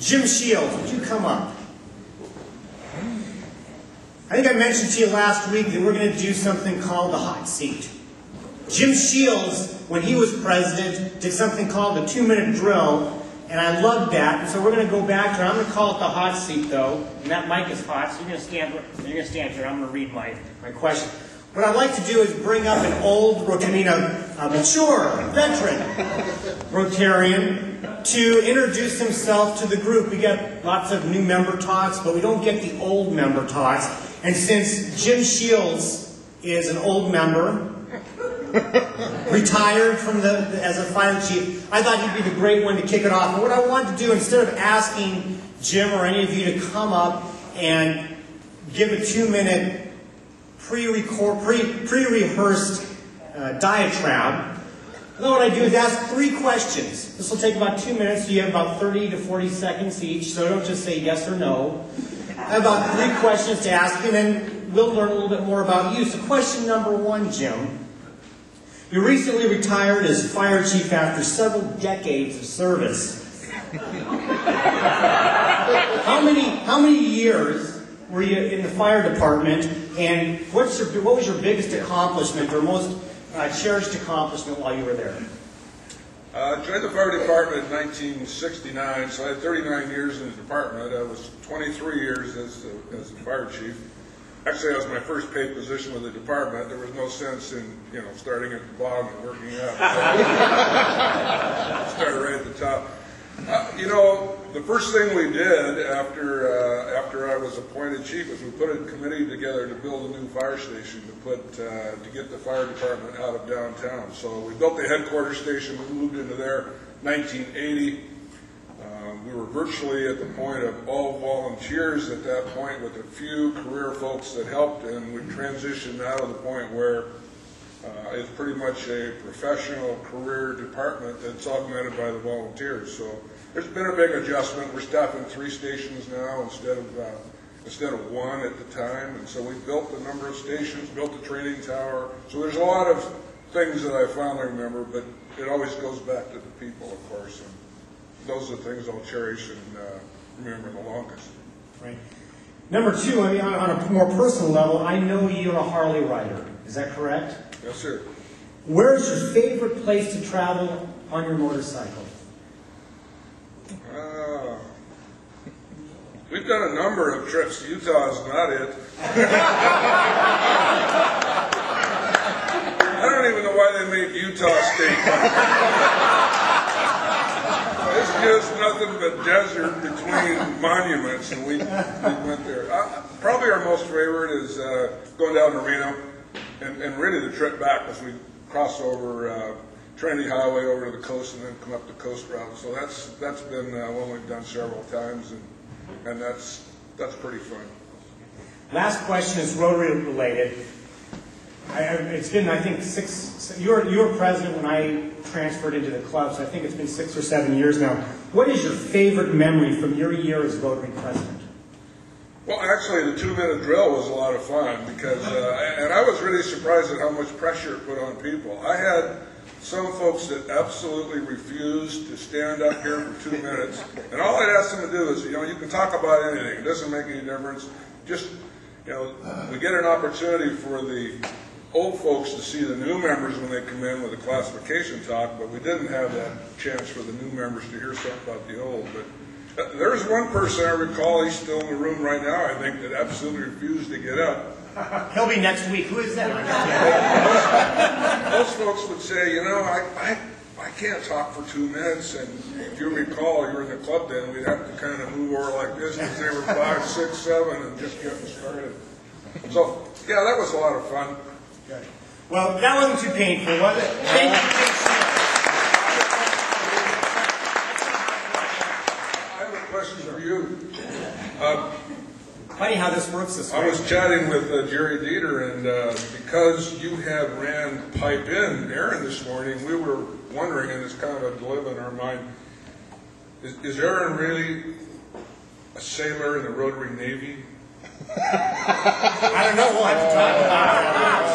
Jim Shields, would you come up? I think I mentioned to you last week that we're going to do something called the hot seat. Jim Shields, when he was president, did something called the 2-minute drill, and I loved that. And so we're going to go back to it. I'm going to call it the hot seat, though. And that mic is hot, so you're going to stand here. I'm going to read my question. What I'd like to do is bring up an old, a mature, veteran Rotarian to introduce himself to the group. We get lots of new member talks, but we don't get the old member talks. And since Jim Shields is an old member, retired from as a fire chief, I thought he'd be the great one to kick it off. And what I wanted to do, instead of asking Jim or any of you to come up and give a 2-minute pre-rehearsed diatribe, what I do is ask 3 questions. This will take about 2 minutes, so you have about 30 to 40 seconds each, so don't just say yes or no. I have about 3 questions to ask, and then we'll learn a little bit more about you. So question number 1, Jim. You recently retired as fire chief after several decades of service. How many years were you in the fire department, and what was your biggest accomplishment or most cherished accomplishment while you were there? I joined the fire department in 1969, so I had 39 years in the department. I was 23 years as the fire chief. Actually, that was my first paid position with the department. There was no sense in, starting at the bottom and working up. So started right at the top. The first thing we did after I was appointed chief was we put a committee together to build a new fire station to get the fire department out of downtown. So we built the headquarters station. We moved into there in 1980. We were virtually at the point of all volunteers at that point, with a few career folks that helped, and we transitioned now to the point where it's pretty much a professional career department that's augmented by the volunteers. So there's been a big adjustment. We're staffing 3 stations now instead of 1 at the time, and so we built a number of stations, built a training tower. So there's a lot of things that I fondly remember, but it always goes back to the people, of course. And those are the things I'll cherish and remember the longest. Right. Number 2, on a more personal level, I know you're a Harley rider. Is that correct? Yes, sir. Where's your favorite place to travel on your motorcycle? We've done a number of trips. Utah is not it. I don't even know why they make Utah state. It's just nothing but desert between monuments, and we went there. Probably our most favorite is going down to Reno, and really the trip back was we cross over Trinity Highway over to the coast and then come up the coast route. So that's been one we've done several times, and that's pretty fun. Last question is Rotary related. It's been, I think, you were president when I transferred into the club, so I think it's been 6 or 7 years now. What is your favorite memory from your year as Rotary president? Well, actually, the 2-minute drill was a lot of fun because, and I was really surprised at how much pressure it put on people. I had some folks that absolutely refused to stand up here for 2 minutes, and all I'd ask them to do is, you can talk about anything. It doesn't make any difference. Just, we get an opportunity for the old folks to see the new members when they come in with a classification talk, but we didn't have that chance for the new members to hear something about the old. But there's one person I recall, he's still in the room right now, I think, that absolutely refused to get up. He'll be next week. Who is that? Most folks would say, I can't talk for 2 minutes, and if you recall, you were in the club then, we'd have to kind of move over like this because they were 5, 6, 7 and just getting started. So, yeah, that was a lot of fun. Good. Well, that wasn't too painful, was it? Thank you. I have a question for you. Funny how this works this way. I was chatting with Jerry Dieter, and because you had ran pipe in Aaron this morning, we were wondering, and it's kind of a dilemma in our mind, is Aaron really a sailor in the Rotary Navy? I don't know. We'll have to talk about it.